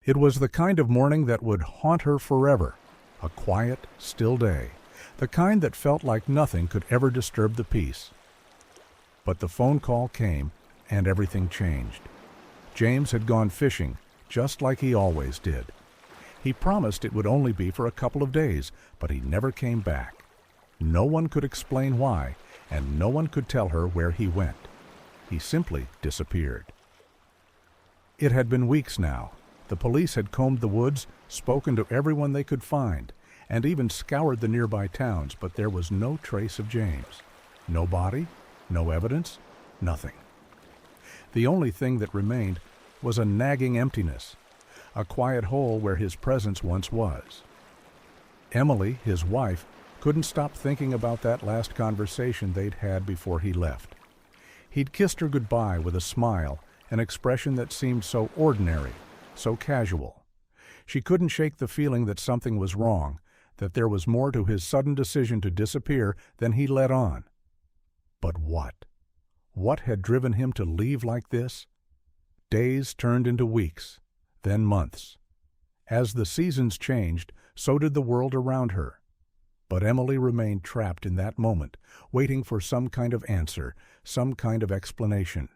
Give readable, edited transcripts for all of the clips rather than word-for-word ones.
It was the kind of morning that would haunt her forever, a quiet, still day, the kind that felt like nothing could ever disturb the peace. But the phone call came, and everything changed. James had gone fishing, just like he always did. He promised it would only be for a couple of days, but he never came back. No one could explain why, and no one could tell her where he went. He simply disappeared. It had been weeks now. The police had combed the woods, spoken to everyone they could find, and even scoured the nearby towns, but there was no trace of James. No body, no evidence, nothing. The only thing that remained was a nagging emptiness, a quiet hole where his presence once was. Emily, his wife, couldn't stop thinking about that last conversation they'd had before he left. He'd kissed her goodbye with a smile, an expression that seemed so ordinary, so casual. She couldn't shake the feeling that something was wrong, that there was more to his sudden decision to disappear than he let on. But what? What had driven him to leave like this? Days turned into weeks, then months. As the seasons changed, so did the world around her. But Emily remained trapped in that moment, waiting for some kind of answer, some kind of explanation.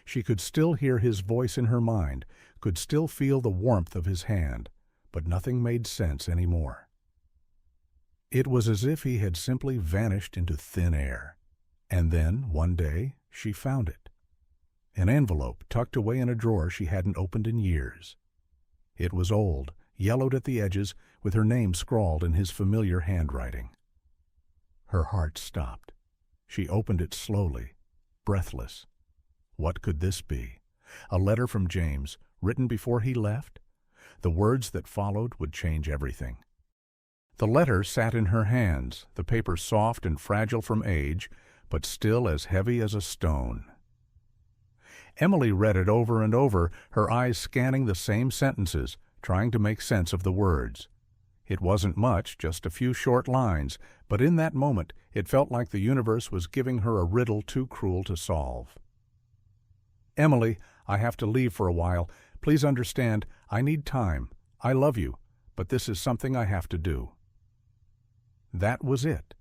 She could still hear his voice in her mind, could still feel the warmth of his hand, but nothing made sense anymore. It was as if he had simply vanished into thin air. And then, one day, she found it. An envelope tucked away in a drawer she hadn't opened in years. It was old, yellowed at the edges, with her name scrawled in his familiar handwriting. Her heart stopped. She opened it slowly, breathless. What could this be? A letter from James, written before he left? The words that followed would change everything. The letter sat in her hands, the paper soft and fragile from age, but still as heavy as a stone. Emily read it over and over, her eyes scanning the same sentences, trying to make sense of the words. It wasn't much, just a few short lines, but in that moment it felt like the universe was giving her a riddle too cruel to solve. Emily, I have to leave for a while. Please understand, I need time. I love you, but this is something I have to do. That was it.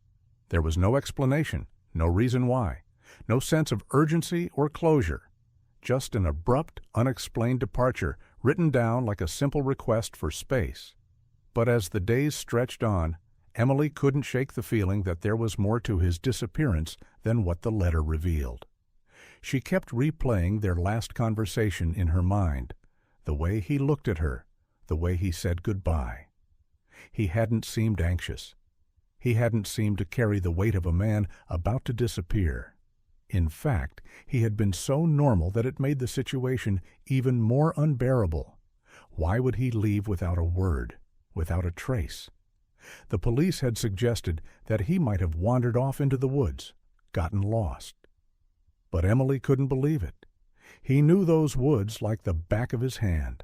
There was no explanation, no reason why, no sense of urgency or closure. Just an abrupt, unexplained departure, written down like a simple request for space. But as the days stretched on, Emily couldn't shake the feeling that there was more to his disappearance than what the letter revealed. She kept replaying their last conversation in her mind, the way he looked at her, the way he said goodbye. He hadn't seemed anxious. He hadn't seemed to carry the weight of a man about to disappear. In fact, he had been so normal that it made the situation even more unbearable. Why would he leave without a word, without a trace? The police had suggested that he might have wandered off into the woods, gotten lost. But Emily couldn't believe it. He knew those woods like the back of his hand.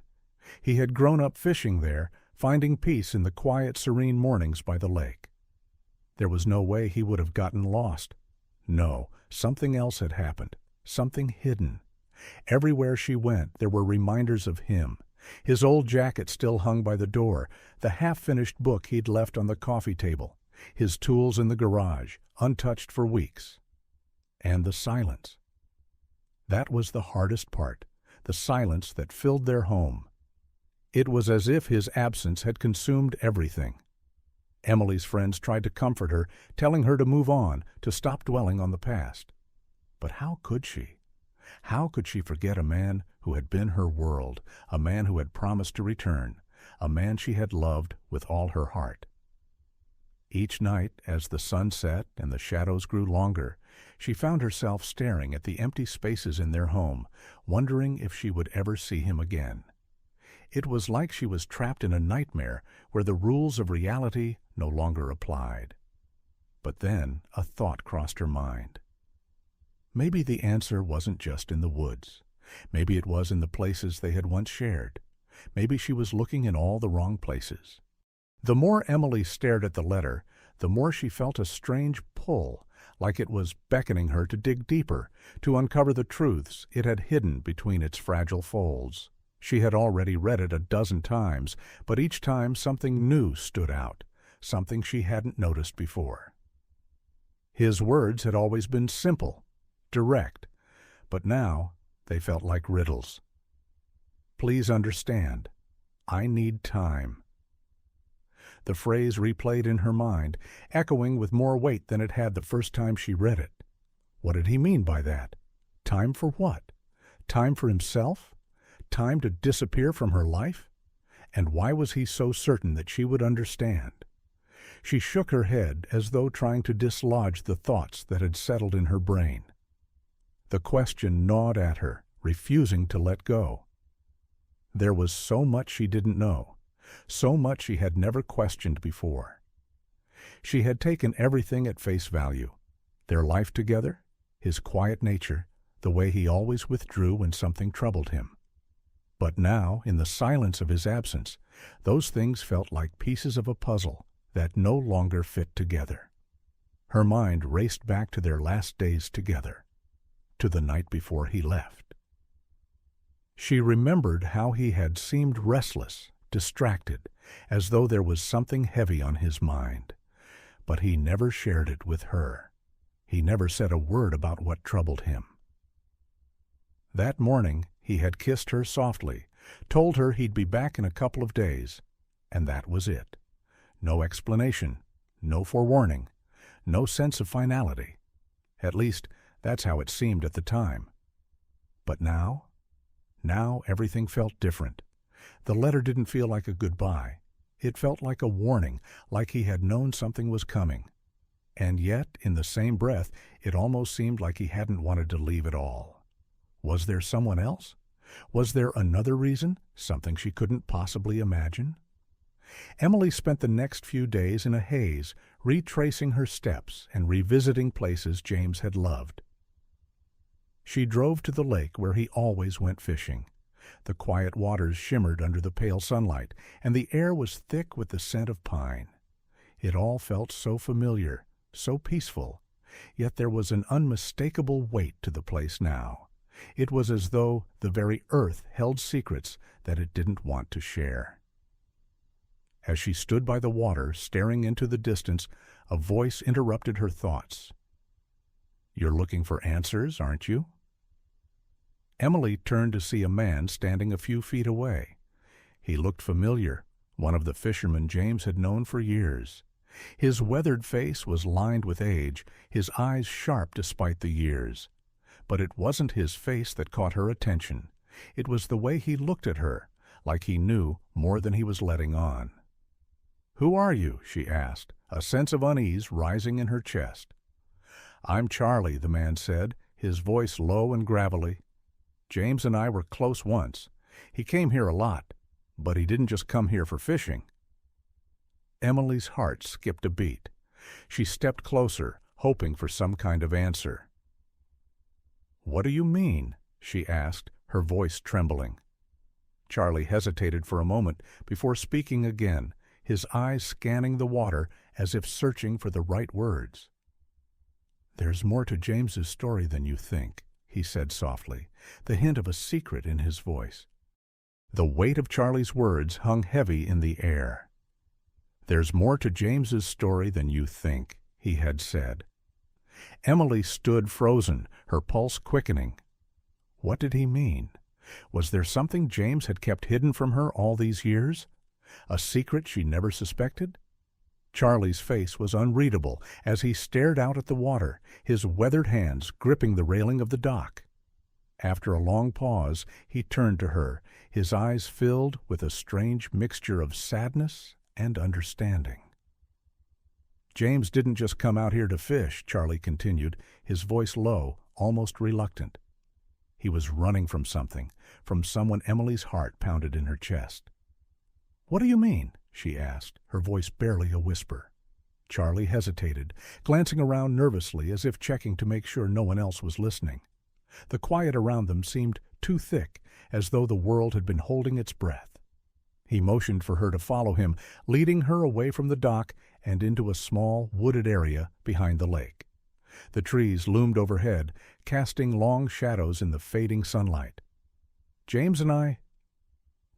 He had grown up fishing there, finding peace in the quiet, serene mornings by the lake. There was no way he would have gotten lost. No, something else had happened, something hidden. Everywhere she went, there were reminders of him. His old jacket still hung by the door, the half-finished book he'd left on the coffee table, his tools in the garage, untouched for weeks. And the silence. That was the hardest part, the silence that filled their home. It was as if his absence had consumed everything. Emily's friends tried to comfort her, telling her to move on, to stop dwelling on the past. But how could she? How could she forget a man who had been her world, a man who had promised to return, a man she had loved with all her heart? Each night, as the sun set and the shadows grew longer, she found herself staring at the empty spaces in their home, wondering if she would ever see him again. It was like she was trapped in a nightmare where the rules of reality no longer applied. But then a thought crossed her mind. Maybe the answer wasn't just in the woods. Maybe it was in the places they had once shared. Maybe she was looking in all the wrong places. The more Emily stared at the letter, the more she felt a strange pull, like it was beckoning her to dig deeper, to uncover the truths it had hidden between its fragile folds. She had already read it a dozen times, but each time something new stood out, something she hadn't noticed before. His words had always been simple, direct, but now they felt like riddles. Please understand, I need time. The phrase replayed in her mind, echoing with more weight than it had the first time she read it. What did he mean by that? Time for what? Time for himself? Time to disappear from her life? And why was he so certain that she would understand? She shook her head as though trying to dislodge the thoughts that had settled in her brain. The question gnawed at her, refusing to let go. There was so much she didn't know, so much she had never questioned before. She had taken everything at face value, their life together, his quiet nature, the way he always withdrew when something troubled him. But now, in the silence of his absence, those things felt like pieces of a puzzle that no longer fit together. Her mind raced back to their last days together, to the night before he left. She remembered how he had seemed restless, distracted, as though there was something heavy on his mind. But he never shared it with her. He never said a word about what troubled him. That morning he had kissed her softly, told her he'd be back in a couple of days, and that was it. No explanation, no forewarning, no sense of finality. At least, that's how it seemed at the time. But now everything felt different. The letter didn't feel like a goodbye. It felt like a warning, like he had known something was coming. And yet, in the same breath, it almost seemed like he hadn't wanted to leave at all. Was there someone else? Was there another reason, something she couldn't possibly imagine? Emily spent the next few days in a haze, retracing her steps and revisiting places James had loved. She drove to the lake where he always went fishing. The quiet waters shimmered under the pale sunlight, and the air was thick with the scent of pine. It all felt so familiar, so peaceful, yet there was an unmistakable weight to the place now. It was as though the very earth held secrets that it didn't want to share. As she stood by the water, staring into the distance, a voice interrupted her thoughts. "You're looking for answers, aren't you?" Emily turned to see a man standing a few feet away. He looked familiar, one of the fishermen James had known for years. His weathered face was lined with age, his eyes sharp despite the years. But it wasn't his face that caught her attention. It was the way he looked at her, like he knew more than he was letting on. "Who are you?" she asked, a sense of unease rising in her chest. "I'm Charlie," the man said, his voice low and gravelly. "James and I were close once. He came here a lot, but he didn't just come here for fishing." Emily's heart skipped a beat. She stepped closer, hoping for some kind of answer. "What do you mean?" she asked, her voice trembling. Charlie hesitated for a moment before speaking again, his eyes scanning the water as if searching for the right words. "There's more to James's story than you think," he said softly, the hint of a secret in his voice. The weight of Charlie's words hung heavy in the air. "There's more to James's story than you think," he had said. Emily stood frozen, her pulse quickening. What did he mean? Was there something James had kept hidden from her all these years? A secret she never suspected? Charlie's face was unreadable as he stared out at the water, his weathered hands gripping the railing of the dock. After a long pause, he turned to her, his eyes filled with a strange mixture of sadness and understanding. "James didn't just come out here to fish," Charlie continued, his voice low, almost reluctant. He was running from something, from someone Emily's heart pounded in her chest. "What do you mean?" she asked, her voice barely a whisper. Charlie hesitated, glancing around nervously as if checking to make sure no one else was listening. The quiet around them seemed too thick, as though the world had been holding its breath. He motioned for her to follow him, leading her away from the dock and into a small, wooded area behind the lake. The trees loomed overhead, casting long shadows in the fading sunlight. "James and I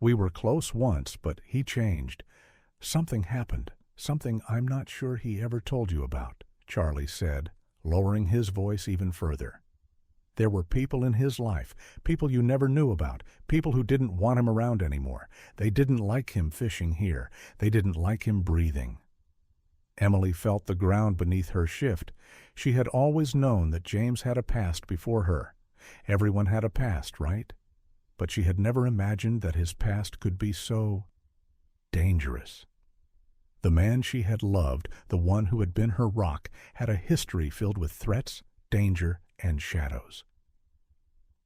We were close once, but he changed. Something happened, something I'm not sure he ever told you about," Charlie said, lowering his voice even further. "There were people in his life, people you never knew about, people who didn't want him around anymore. They didn't like him fishing here. They didn't like him breathing." Emily felt the ground beneath her shift. She had always known that James had a past before her. Everyone had a past, right? But she had never imagined that his past could be so dangerous. The man she had loved, the one who had been her rock, had a history filled with threats, danger, and shadows.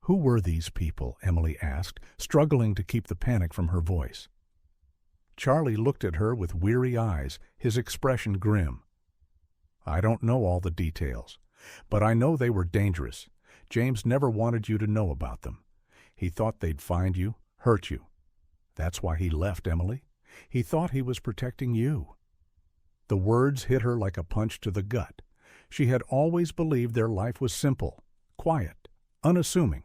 "Who were these people?" Emily asked, struggling to keep the panic from her voice. Charlie looked at her with weary eyes, his expression grim. "I don't know all the details, but I know they were dangerous. James never wanted you to know about them. He thought they'd find you, hurt you. That's why he left, Emily. He thought he was protecting you." The words hit her like a punch to the gut. She had always believed their life was simple, quiet, unassuming.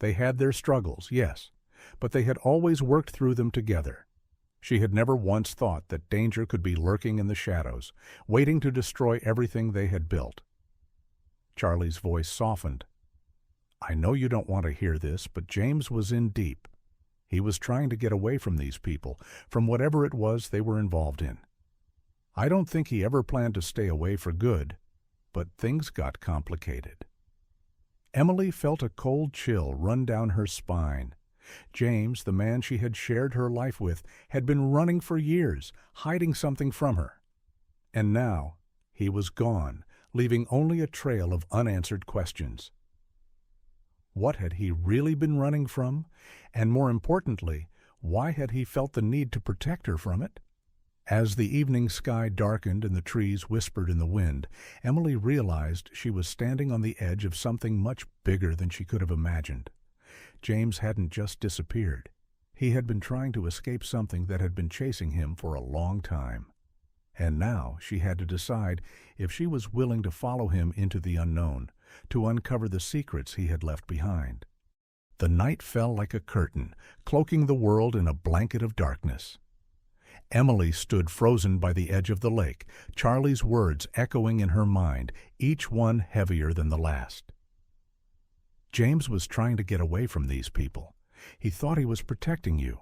They had their struggles, yes, but they had always worked through them together. She had never once thought that danger could be lurking in the shadows, waiting to destroy everything they had built. Charlie's voice softened. "I know you don't want to hear this, but James was in deep. He was trying to get away from these people, from whatever it was they were involved in. I don't think he ever planned to stay away for good, but things got complicated." Emily felt a cold chill run down her spine. James, the man she had shared her life with, had been running for years, hiding something from her. And now he was gone, leaving only a trail of unanswered questions. What had he really been running from? And more importantly, why had he felt the need to protect her from it? As the evening sky darkened and the trees whispered in the wind, Emily realized she was standing on the edge of something much bigger than she could have imagined. James hadn't just disappeared. He had been trying to escape something that had been chasing him for a long time. And now she had to decide if she was willing to follow him into the unknown, to uncover the secrets he had left behind. The night fell like a curtain, cloaking the world in a blanket of darkness. Emily stood frozen by the edge of the lake, Charlie's words echoing in her mind, each one heavier than the last. James was trying to get away from these people. He thought he was protecting you.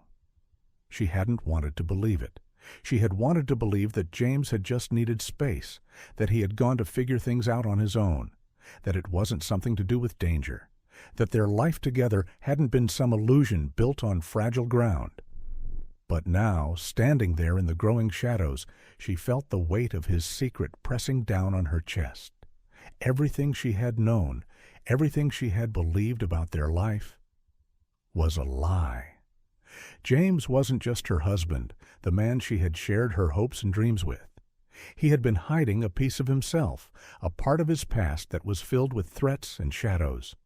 She hadn't wanted to believe it. She had wanted to believe that James had just needed space, that he had gone to figure things out on his own, that it wasn't something to do with danger, that their life together hadn't been some illusion built on fragile ground. But now, standing there in the growing shadows, she felt the weight of his secret pressing down on her chest. Everything she had known, everything she had believed about their life, was a lie. James wasn't just her husband, the man she had shared her hopes and dreams with. He had been hiding a piece of himself, a part of his past that was filled with threats and shadows.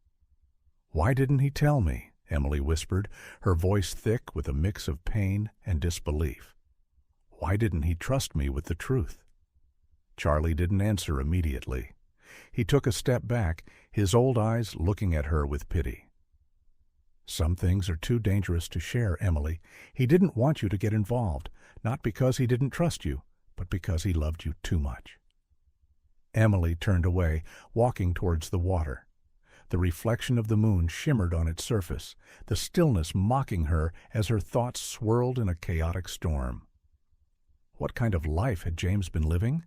"Why didn't he tell me?" Emily whispered, her voice thick with a mix of pain and disbelief. "Why didn't he trust me with the truth?" Charlie didn't answer immediately. He took a step back, his old eyes looking at her with pity. "Some things are too dangerous to share, Emily. He didn't want you to get involved, not because he didn't trust you, but because he loved you too much." Emily turned away, walking towards the water. The reflection of the moon shimmered on its surface, the stillness mocking her as her thoughts swirled in a chaotic storm. What kind of life had James been living?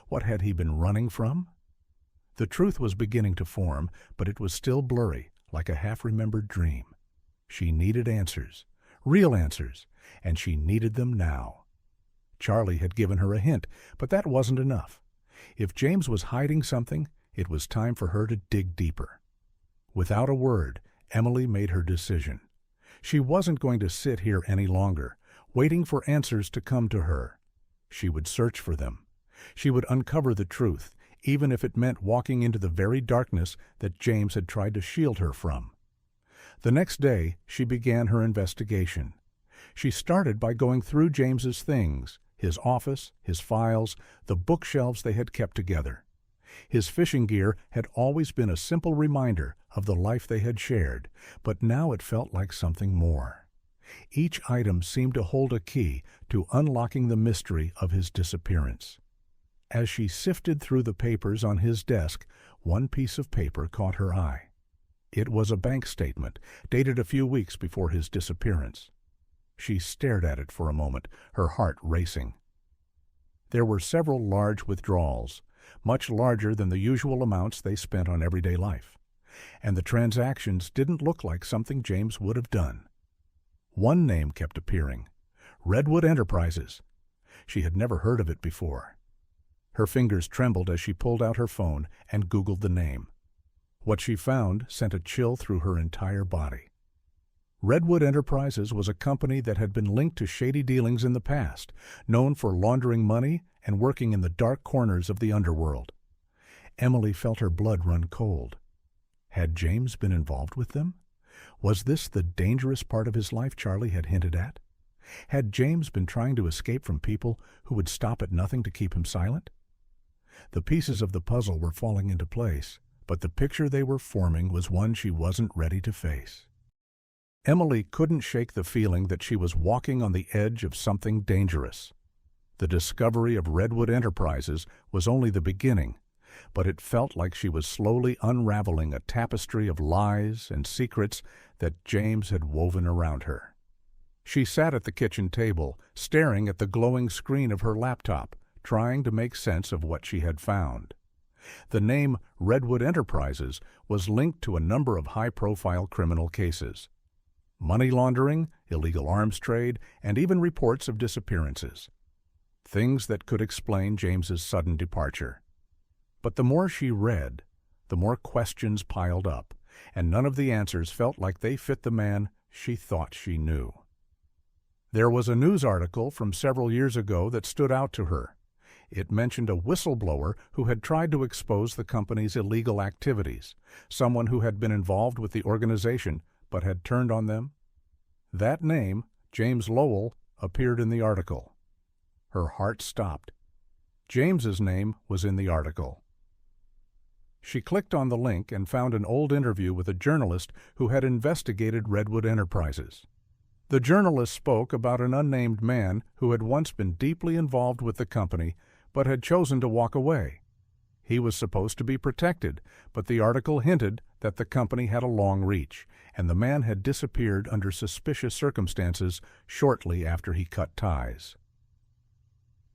What had he been running from? The truth was beginning to form, but it was still blurry, like a half-remembered dream. She needed answers, real answers, and she needed them now. Charlie had given her a hint, but that wasn't enough. If James was hiding something, it was time for her to dig deeper. Without a word, Emily made her decision. She wasn't going to sit here any longer, waiting for answers to come to her. She would search for them. She would uncover the truth, even if it meant walking into the very darkness that James had tried to shield her from. The next day, she began her investigation. She started by going through James's things, his office, his files, the bookshelves they had kept together. His fishing gear had always been a simple reminder of the life they had shared, but now it felt like something more. Each item seemed to hold a key to unlocking the mystery of his disappearance. As she sifted through the papers on his desk, one piece of paper caught her eye. It was a bank statement, dated a few weeks before his disappearance. She stared at it for a moment, her heart racing. There were several large withdrawals, much larger than the usual amounts they spent on everyday life, and the transactions didn't look like something James would have done. One name kept appearing: Redwood Enterprises. She had never heard of it before. Her fingers trembled as she pulled out her phone and Googled the name. What she found sent a chill through her entire body. Redwood Enterprises was a company that had been linked to shady dealings in the past, known for laundering money and working in the dark corners of the underworld. Emily felt her blood run cold. Had James been involved with them? Was this the dangerous part of his life Charlie had hinted at? Had James been trying to escape from people who would stop at nothing to keep him silent? The pieces of the puzzle were falling into place, but the picture they were forming was one she wasn't ready to face. Emily couldn't shake the feeling that she was walking on the edge of something dangerous. The discovery of Redwood Enterprises was only the beginning, but it felt like she was slowly unraveling a tapestry of lies and secrets that James had woven around her. She sat at the kitchen table, staring at the glowing screen of her laptop, trying to make sense of what she had found. The name Redwood Enterprises was linked to a number of high-profile criminal cases: money laundering, illegal arms trade, and even reports of disappearances. Things that could explain James's sudden departure. But the more she read, the more questions piled up, and none of the answers felt like they fit the man she thought she knew. There was a news article from several years ago that stood out to her. It mentioned a whistleblower who had tried to expose the company's illegal activities, someone who had been involved with the organization but had turned on them. That name, James Lowell, appeared in the article. Her heart stopped. James's name was in the article. She clicked on the link and found an old interview with a journalist who had investigated Redwood Enterprises. The journalist spoke about an unnamed man who had once been deeply involved with the company but had chosen to walk away. He was supposed to be protected, but the article hinted that the company had a long reach, and the man had disappeared under suspicious circumstances shortly after he cut ties.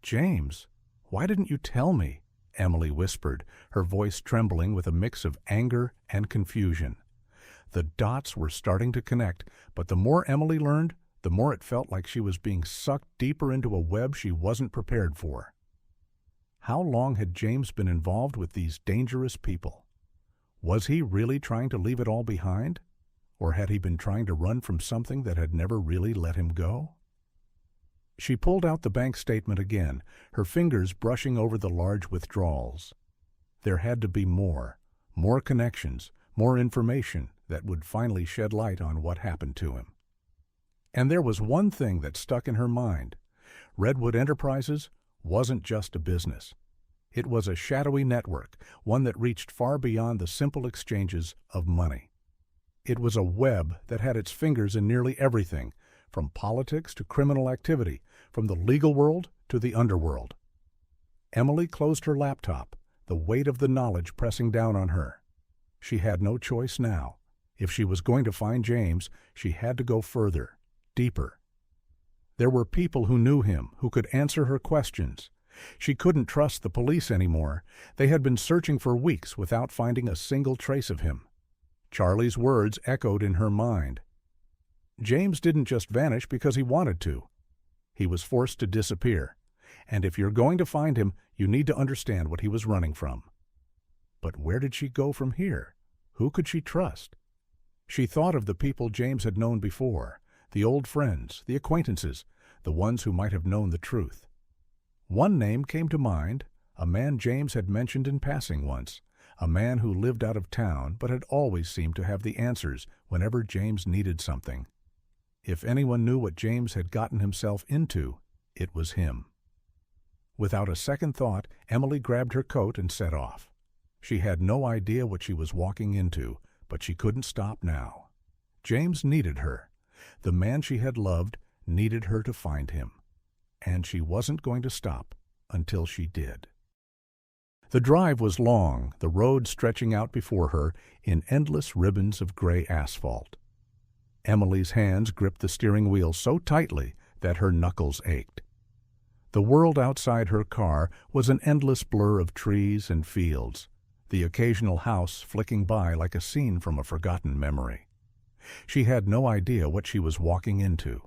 "James, why didn't you tell me?" Emily whispered, her voice trembling with a mix of anger and confusion. The dots were starting to connect, but the more Emily learned, the more it felt like she was being sucked deeper into a web she wasn't prepared for. How long had James been involved with these dangerous people? Was he really trying to leave it all behind? Or had he been trying to run from something that had never really let him go? She pulled out the bank statement again, her fingers brushing over the large withdrawals. There had to be more connections, more information that would finally shed light on what happened to him. And there was one thing that stuck in her mind. Redwood Enterprises wasn't just a business. It was a shadowy network, one that reached far beyond the simple exchanges of money. It was a web that had its fingers in nearly everything, from politics to criminal activity, from the legal world to the underworld. Emily closed her laptop, the weight of the knowledge pressing down on her. She had no choice now. If she was going to find James, she had to go further, deeper. There were people who knew him, who could answer her questions. She couldn't trust the police anymore. They had been searching for weeks without finding a single trace of him. Charlie's words echoed in her mind. James didn't just vanish because he wanted to. He was forced to disappear. And if you're going to find him, you need to understand what he was running from. But where did she go from here? Who could she trust? She thought of the people James had known before, the old friends, the acquaintances, the ones who might have known the truth. One name came to mind, a man James had mentioned in passing once, a man who lived out of town but had always seemed to have the answers whenever James needed something. If anyone knew what James had gotten himself into, it was him. Without a second thought, Emily grabbed her coat and set off. She had no idea what she was walking into, but she couldn't stop now. James needed her. The man she had loved needed her to find him, and she wasn't going to stop until she did. The drive was long, the road stretching out before her in endless ribbons of gray asphalt. Emily's hands gripped the steering wheel so tightly that her knuckles ached. The world outside her car was an endless blur of trees and fields, the occasional house flicking by like a scene from a forgotten memory. She had no idea what she was walking into.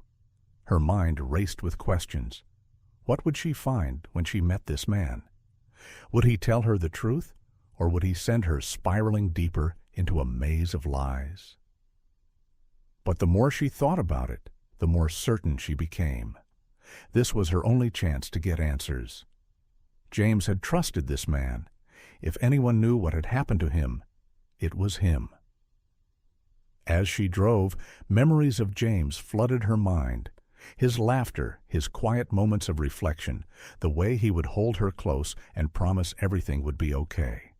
Her mind raced with questions. What would she find when she met this man? Would he tell her the truth, or would he send her spiraling deeper into a maze of lies? But the more she thought about it, the more certain she became. This was her only chance to get answers. James had trusted this man. If anyone knew what had happened to him, it was him. As she drove, memories of James flooded her mind. His laughter, his quiet moments of reflection, the way he would hold her close and promise everything would be okay.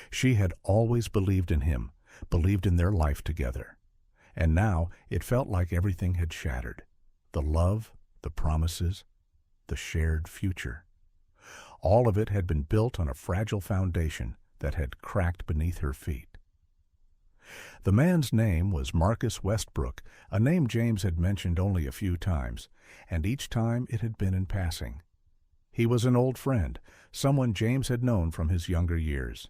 She had always believed in him, believed in their life together. And now it felt like everything had shattered. The love, the promises, the shared future. All of it had been built on a fragile foundation that had cracked beneath her feet. The man's name was Marcus Westbrook, a name James had mentioned only a few times, and each time it had been in passing. He was an old friend, someone James had known from his younger years,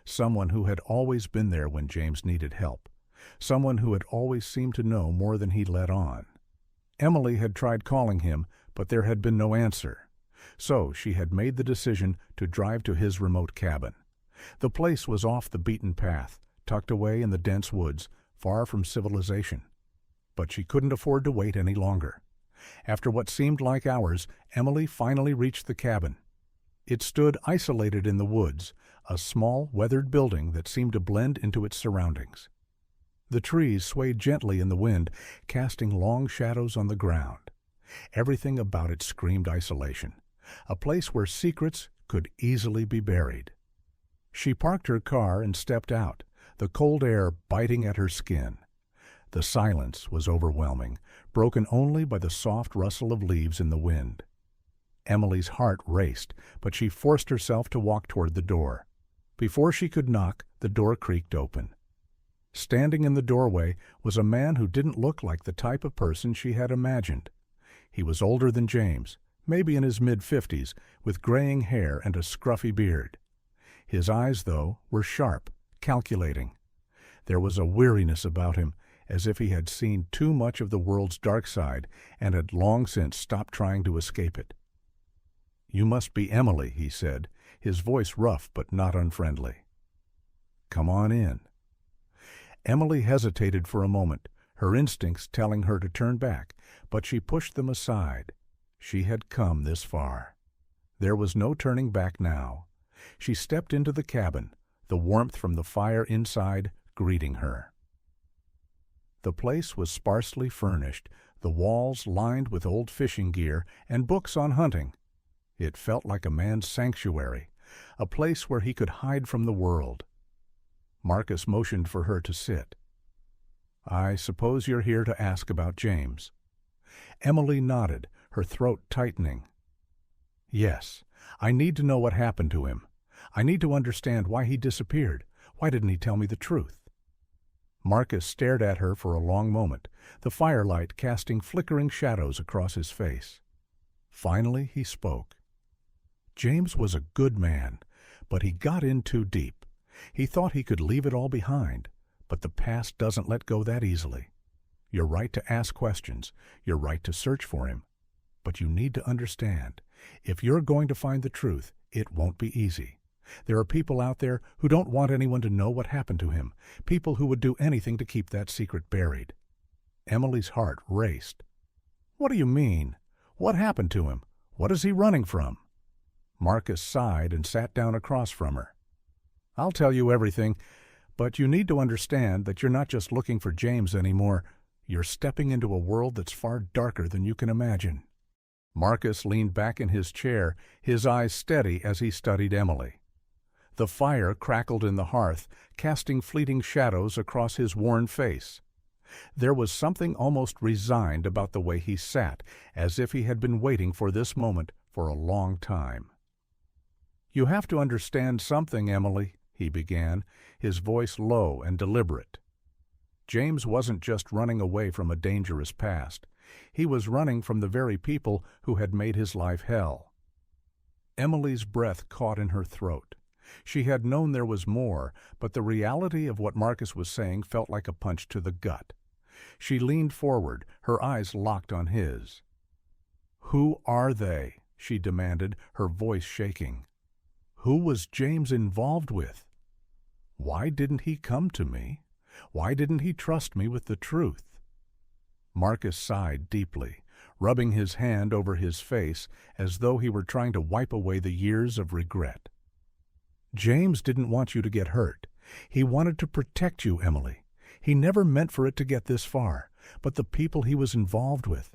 someone who had always been there when James needed help, someone who had always seemed to know more than he let on. Emily had tried calling him, but there had been no answer. So she had made the decision to drive to his remote cabin. The place was off the beaten path, tucked away in the dense woods, far from civilization. But she couldn't afford to wait any longer. After what seemed like hours, Emily finally reached the cabin. It stood isolated in the woods, a small, weathered building that seemed to blend into its surroundings. The trees swayed gently in the wind, casting long shadows on the ground. Everything about it screamed isolation, a place where secrets could easily be buried. She parked her car and stepped out, the cold air biting at her skin. The silence was overwhelming, broken only by the soft rustle of leaves in the wind. Emily's heart raced, but she forced herself to walk toward the door. Before she could knock, the door creaked open. Standing in the doorway was a man who didn't look like the type of person she had imagined. He was older than James, maybe in his mid-50s, with graying hair and a scruffy beard. His eyes, though, were sharp, calculating. There was a weariness about him, as if he had seen too much of the world's dark side and had long since stopped trying to escape it. "You must be Emily," he said, his voice rough but not unfriendly. "Come on in." Emily hesitated for a moment, her instincts telling her to turn back, but she pushed them aside. She had come this far. There was no turning back now. She stepped into the cabin, the warmth from the fire inside greeting her. The place was sparsely furnished, the walls lined with old fishing gear and books on hunting. It felt like a man's sanctuary, a place where he could hide from the world. Marcus motioned for her to sit. "I suppose you're here to ask about James." Emily nodded, her throat tightening. "Yes, I need to know what happened to him. I need to understand why he disappeared. Why didn't he tell me the truth?" Marcus stared at her for a long moment, the firelight casting flickering shadows across his face. Finally he spoke. "James was a good man, but he got in too deep. He thought he could leave it all behind, but the past doesn't let go that easily. You're right to ask questions. You're right to search for him. But you need to understand, if you're going to find the truth, it won't be easy. There are people out there who don't want anyone to know what happened to him, people who would do anything to keep that secret buried." Emily's heart raced. "What do you mean? What happened to him? What is he running from?" Marcus sighed and sat down across from her. "I'll tell you everything, but you need to understand that you're not just looking for James anymore. You're stepping into a world that's far darker than you can imagine." Marcus leaned back in his chair, his eyes steady as he studied Emily. The fire crackled in the hearth, casting fleeting shadows across his worn face. There was something almost resigned about the way he sat, as if he had been waiting for this moment for a long time. "You have to understand something, Emily," he began, his voice low and deliberate. James wasn't just running away from a dangerous past. He was running from the very people who had made his life hell. Emily's breath caught in her throat. She had known there was more, but the reality of what Marcus was saying felt like a punch to the gut. She leaned forward, her eyes locked on his. "Who are they?" she demanded, her voice shaking. "Who was James involved with? Why didn't he come to me? Why didn't he trust me with the truth?" Marcus sighed deeply, rubbing his hand over his face as though he were trying to wipe away the years of regret. "James didn't want you to get hurt. He wanted to protect you, Emily. He never meant for it to get this far, but the people he was involved with,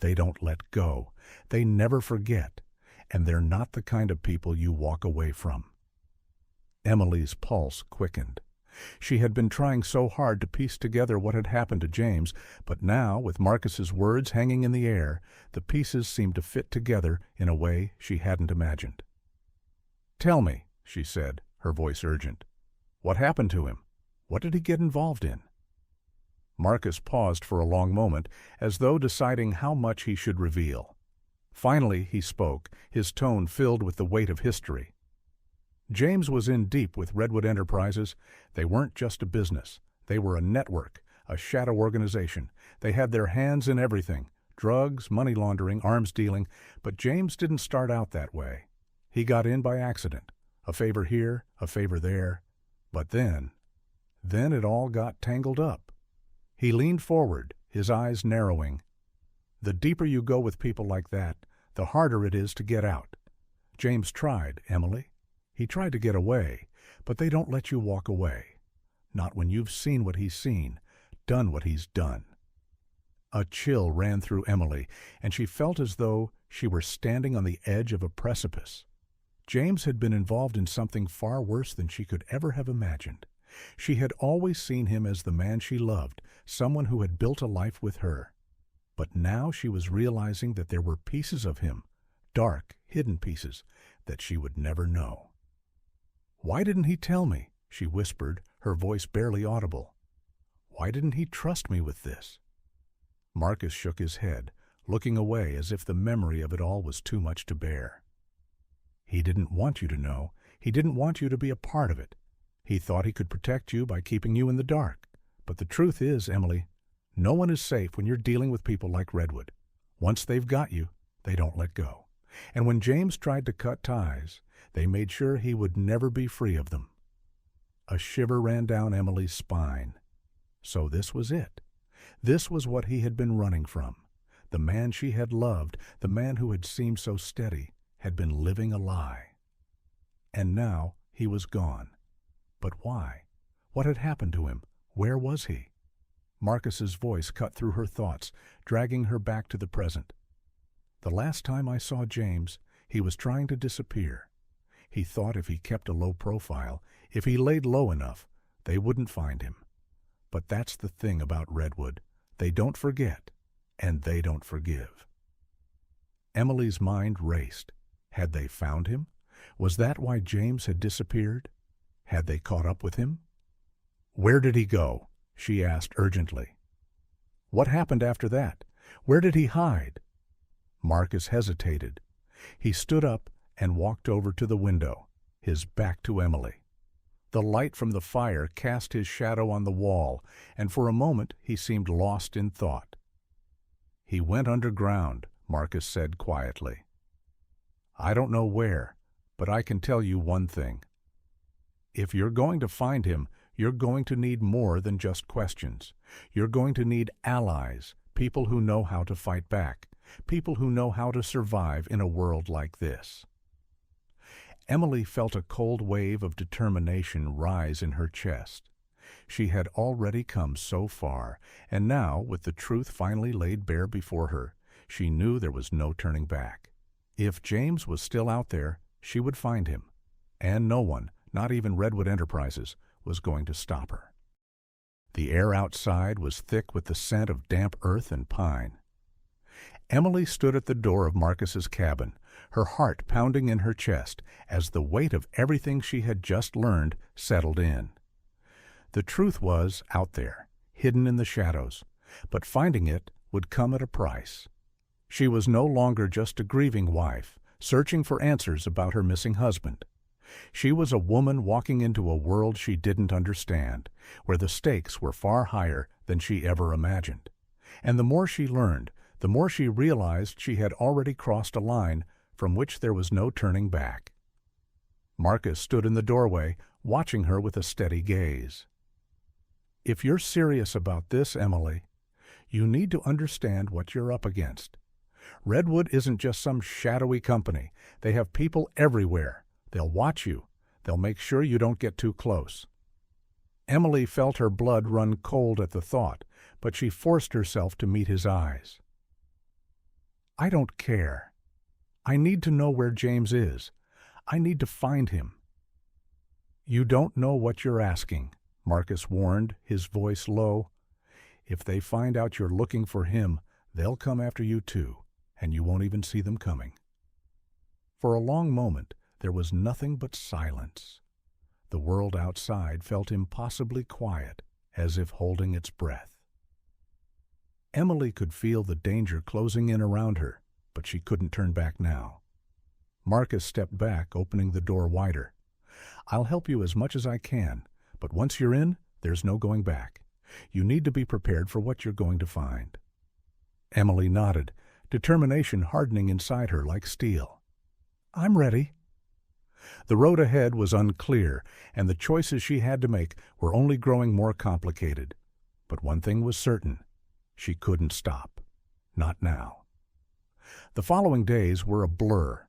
they don't let go. They never forget, and they're not the kind of people you walk away from." Emily's pulse quickened. She had been trying so hard to piece together what had happened to James, but now, with Marcus's words hanging in the air, the pieces seemed to fit together in a way she hadn't imagined. "Tell me," she said, her voice urgent. "What happened to him? What did he get involved in?" Marcus paused for a long moment, as though deciding how much he should reveal. Finally he spoke, his tone filled with the weight of history. "James was in deep with Redwood Enterprises. They weren't just a business. They were a network, a shadow organization. They had their hands in everything, drugs, money laundering, arms dealing, but James didn't start out that way. He got in by accident, a favor here, a favor there. But then it all got tangled up." He leaned forward, his eyes narrowing. "The deeper you go with people like that, the harder it is to get out. James tried, Emily. He tried to get away, but they don't let you walk away. Not when you've seen what he's seen, done what he's done." A chill ran through Emily, and she felt as though she were standing on the edge of a precipice. James had been involved in something far worse than she could ever have imagined. She had always seen him as the man she loved, someone who had built a life with her. But now she was realizing that there were pieces of him, dark, hidden pieces, that she would never know. "Why didn't he tell me?" she whispered, her voice barely audible. "Why didn't he trust me with this?" Marcus shook his head, looking away as if the memory of it all was too much to bear. "He didn't want you to know. He didn't want you to be a part of it. He thought he could protect you by keeping you in the dark. But the truth is, Emily, no one is safe when you're dealing with people like Redwood. Once they've got you, they don't let go. And when James tried to cut ties, they made sure he would never be free of them." A shiver ran down Emily's spine. So this was it. This was what he had been running from. The man she had loved, the man who had seemed so steady, had been living a lie. And now he was gone. But why? What had happened to him? Where was he? Marcus's voice cut through her thoughts, dragging her back to the present. "The last time I saw James, he was trying to disappear. He thought if he kept a low profile, if he laid low enough, they wouldn't find him. But that's the thing about Redwood. They don't forget, and they don't forgive." Emily's mind raced. Had they found him? Was that why James had disappeared? Had they caught up with him? "Where did he go?" she asked urgently. "What happened after that? Where did he hide?" Marcus hesitated. He stood up and walked over to the window, his back to Emily. The light from the fire cast his shadow on the wall, and for a moment he seemed lost in thought. "He went underground," Marcus said quietly. "I don't know where, but I can tell you one thing. If you're going to find him, you're going to need more than just questions. You're going to need allies, people who know how to fight back, people who know how to survive in a world like this." Emily felt a cold wave of determination rise in her chest. She had already come so far, and now, with the truth finally laid bare before her, she knew there was no turning back. If James was still out there, she would find him, and no one, not even Redwood Enterprises, was going to stop her. The air outside was thick with the scent of damp earth and pine. Emily stood at the door of Marcus's cabin, her heart pounding in her chest as the weight of everything she had just learned settled in. The truth was out there, hidden in the shadows, but finding it would come at a price. She was no longer just a grieving wife, searching for answers about her missing husband. She was a woman walking into a world she didn't understand, where the stakes were far higher than she ever imagined. And the more she learned, the more she realized she had already crossed a line from which there was no turning back. Marcus stood in the doorway, watching her with a steady gaze. "If you're serious about this, Emily, you need to understand what you're up against. Redwood isn't just some shadowy company. They have people everywhere. They'll watch you. They'll make sure you don't get too close." Emily felt her blood run cold at the thought, but she forced herself to meet his eyes. "I don't care. I need to know where James is. I need to find him." "You don't know what you're asking," Marcus warned, his voice low. "If they find out you're looking for him, they'll come after you too, and you won't even see them coming." For a long moment, there was nothing but silence. The world outside felt impossibly quiet, as if holding its breath. Emily could feel the danger closing in around her, but she couldn't turn back now. Marcus stepped back, opening the door wider. "I'll help you as much as I can, but once you're in, there's no going back. You need to be prepared for what you're going to find." Emily nodded, determination hardening inside her like steel. "I'm ready." The road ahead was unclear, and the choices she had to make were only growing more complicated. But one thing was certain: she couldn't stop. Not now. The following days were a blur.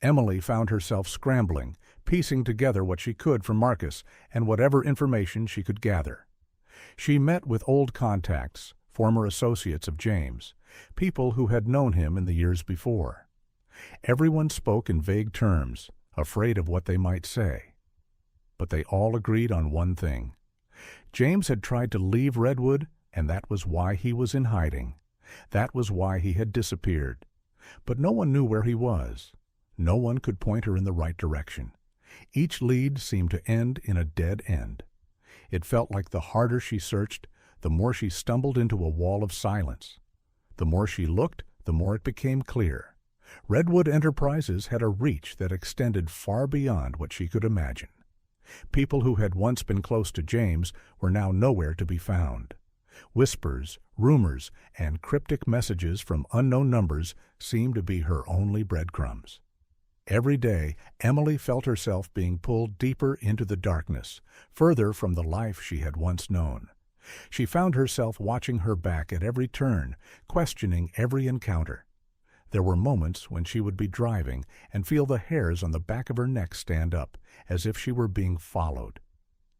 Emily found herself scrambling, piecing together what she could from Marcus and whatever information she could gather. She met with old contacts, former associates of James, people who had known him in the years before. Everyone spoke in vague terms, afraid of what they might say. But they all agreed on one thing. James had tried to leave Redwood, and that was why he was in hiding. That was why he had disappeared. But no one knew where he was. No one could point her in the right direction. Each lead seemed to end in a dead end. It felt like the harder she searched, the more she stumbled into a wall of silence. The more she looked, the more it became clear. Redwood Enterprises had a reach that extended far beyond what she could imagine. People who had once been close to James were now nowhere to be found. Whispers, rumors, and cryptic messages from unknown numbers seemed to be her only breadcrumbs. Every day, Emily felt herself being pulled deeper into the darkness, further from the life she had once known. She found herself watching her back at every turn, questioning every encounter. There were moments when she would be driving and feel the hairs on the back of her neck stand up, as if she were being followed.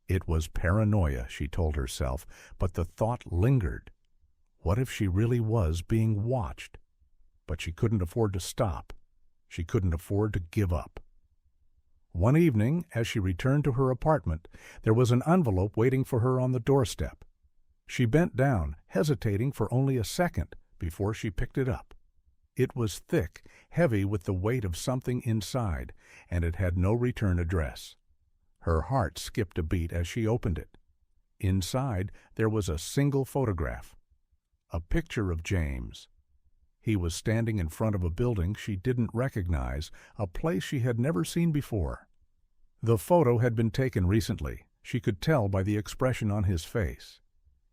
It was paranoia, she told herself, but the thought lingered. What if she really was being watched? But she couldn't afford to stop. She couldn't afford to give up. One evening, as she returned to her apartment, there was an envelope waiting for her on the doorstep. She bent down, hesitating for only a second before she picked it up. It was thick, heavy with the weight of something inside, and it had no return address. Her heart skipped a beat as she opened it. Inside, there was a single photograph. A picture of James. He was standing in front of a building she didn't recognize, a place she had never seen before. The photo had been taken recently. She could tell by the expression on his face.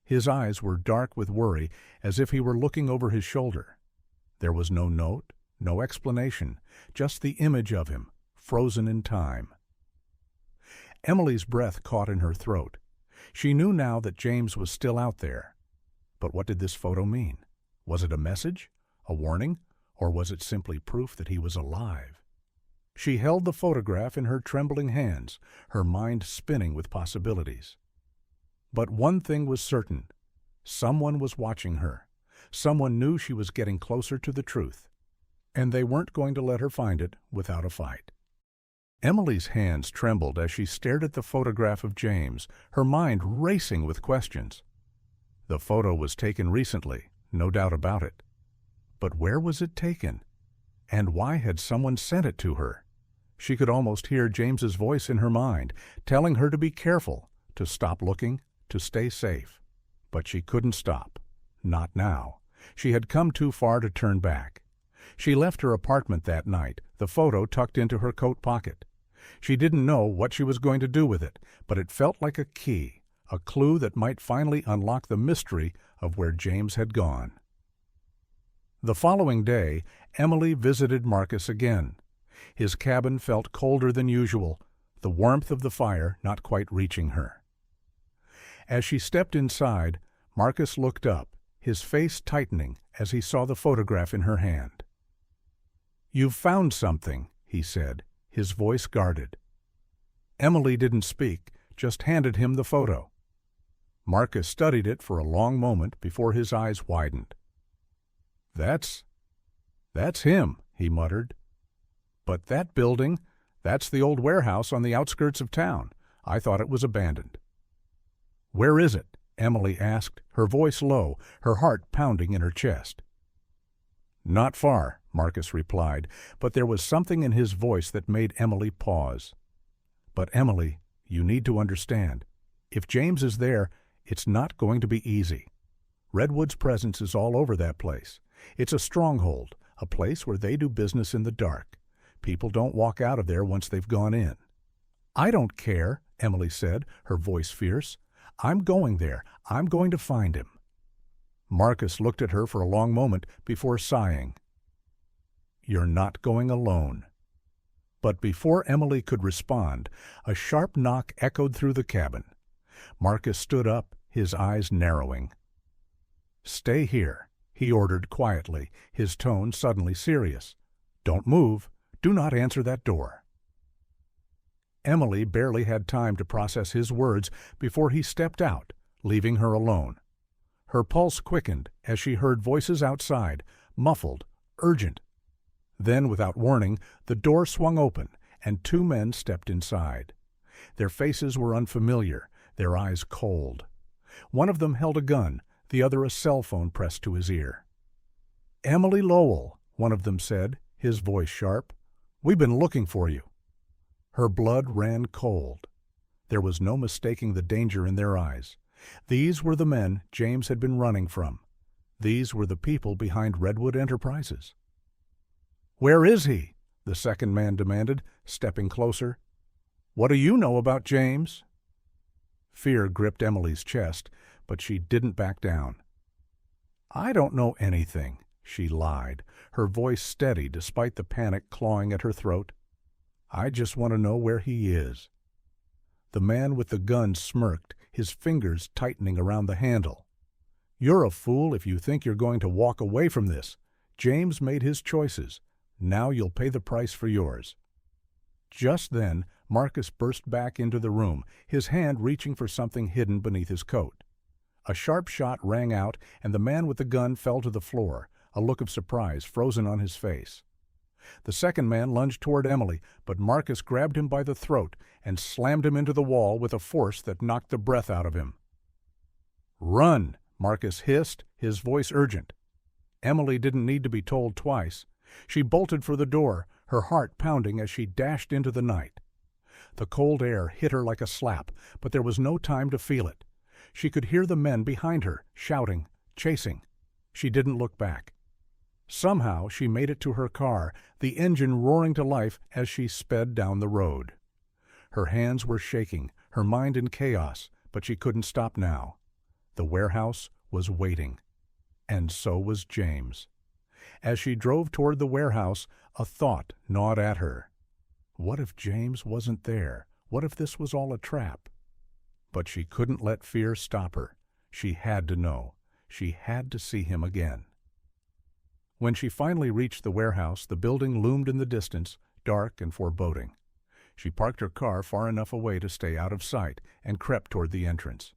His eyes were dark with worry, as if he were looking over his shoulder. There was no note, no explanation, just the image of him, frozen in time. Emily's breath caught in her throat. She knew now that James was still out there. But what did this photo mean? Was it a message, a warning, or was it simply proof that he was alive? She held the photograph in her trembling hands, her mind spinning with possibilities. But one thing was certain. Someone was watching her. Someone knew she was getting closer to the truth, and they weren't going to let her find it without a fight. Emily's hands trembled as she stared at the photograph of James, her mind racing with questions. The photo was taken recently, no doubt about it. But where was it taken? And why had someone sent it to her? She could almost hear James's voice in her mind, telling her to be careful, to stop looking, to stay safe. But she couldn't stop. Not now. She had come too far to turn back. She left her apartment that night, the photo tucked into her coat pocket. She didn't know what she was going to do with it, but it felt like a key, a clue that might finally unlock the mystery of where James had gone. The following day, Emily visited Marcus again. His cabin felt colder than usual, the warmth of the fire not quite reaching her. As she stepped inside, Marcus looked up, his face tightening as he saw the photograph in her hand. "You've found something," he said, his voice guarded. Emily didn't speak, just handed him the photo. Marcus studied it for a long moment before his eyes widened. That's him," he muttered. "But that building, that's the old warehouse on the outskirts of town. I thought it was abandoned." "Where is it?" Emily asked, her voice low, her heart pounding in her chest. "Not far," Marcus replied, but there was something in his voice that made Emily pause. "But Emily, you need to understand. If James is there, it's not going to be easy. Redwood's presence is all over that place. It's a stronghold, a place where they do business in the dark. People don't walk out of there once they've gone in." "I don't care," Emily said, her voice fierce. "I'm going there. I'm going to find him." Marcus looked at her for a long moment before sighing. "You're not going alone." But before Emily could respond, a sharp knock echoed through the cabin. Marcus stood up, his eyes narrowing. "Stay here," he ordered quietly, his tone suddenly serious. "Don't move. Do not answer that door." Emily barely had time to process his words before he stepped out, leaving her alone. Her pulse quickened as she heard voices outside, muffled, urgent. Then, without warning, the door swung open, and two men stepped inside. Their faces were unfamiliar, their eyes cold. One of them held a gun, the other a cell phone pressed to his ear. "Emily Lowell," one of them said, his voice sharp. "We've been looking for you." Her blood ran cold. There was no mistaking the danger in their eyes. These were the men James had been running from. These were the people behind Redwood Enterprises. "Where is he?" the second man demanded, stepping closer. "What do you know about James?" Fear gripped Emily's chest, but she didn't back down. "I don't know anything," she lied, her voice steady despite the panic clawing at her throat. "I just want to know where he is." The man with the gun smirked, his fingers tightening around the handle. "You're a fool if you think you're going to walk away from this. James made his choices. Now you'll pay the price for yours." Just then, Marcus burst back into the room, his hand reaching for something hidden beneath his coat. A sharp shot rang out, and the man with the gun fell to the floor, a look of surprise frozen on his face. The second man lunged toward Emily, but Marcus grabbed him by the throat and slammed him into the wall with a force that knocked the breath out of him. "Run!" Marcus hissed, his voice urgent. Emily didn't need to be told twice. She bolted for the door, her heart pounding as she dashed into the night. The cold air hit her like a slap, but there was no time to feel it. She could hear the men behind her, shouting, chasing. She didn't look back. Somehow she made it to her car, the engine roaring to life as she sped down the road. Her hands were shaking, her mind in chaos, but she couldn't stop now. The warehouse was waiting. And so was James. As she drove toward the warehouse, a thought gnawed at her. What if James wasn't there? What if this was all a trap? But she couldn't let fear stop her. She had to know. She had to see him again. When she finally reached the warehouse, the building loomed in the distance, dark and foreboding. She parked her car far enough away to stay out of sight and crept toward the entrance.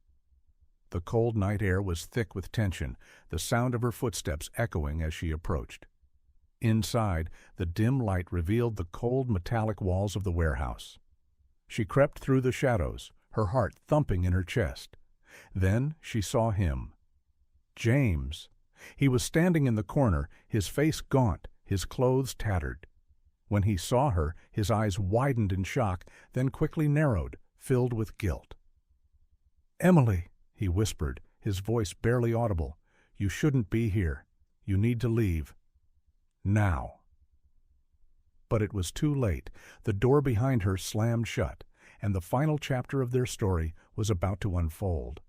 The cold night air was thick with tension, the sound of her footsteps echoing as she approached. Inside, the dim light revealed the cold metallic walls of the warehouse. She crept through the shadows, her heart thumping in her chest. Then she saw him. James. He was standing in the corner, his face gaunt, his clothes tattered. When he saw her, his eyes widened in shock, then quickly narrowed, filled with guilt. "Emily," he whispered, his voice barely audible, "you shouldn't be here. You need to leave. Now." But it was too late. The door behind her slammed shut, and the final chapter of their story was about to unfold.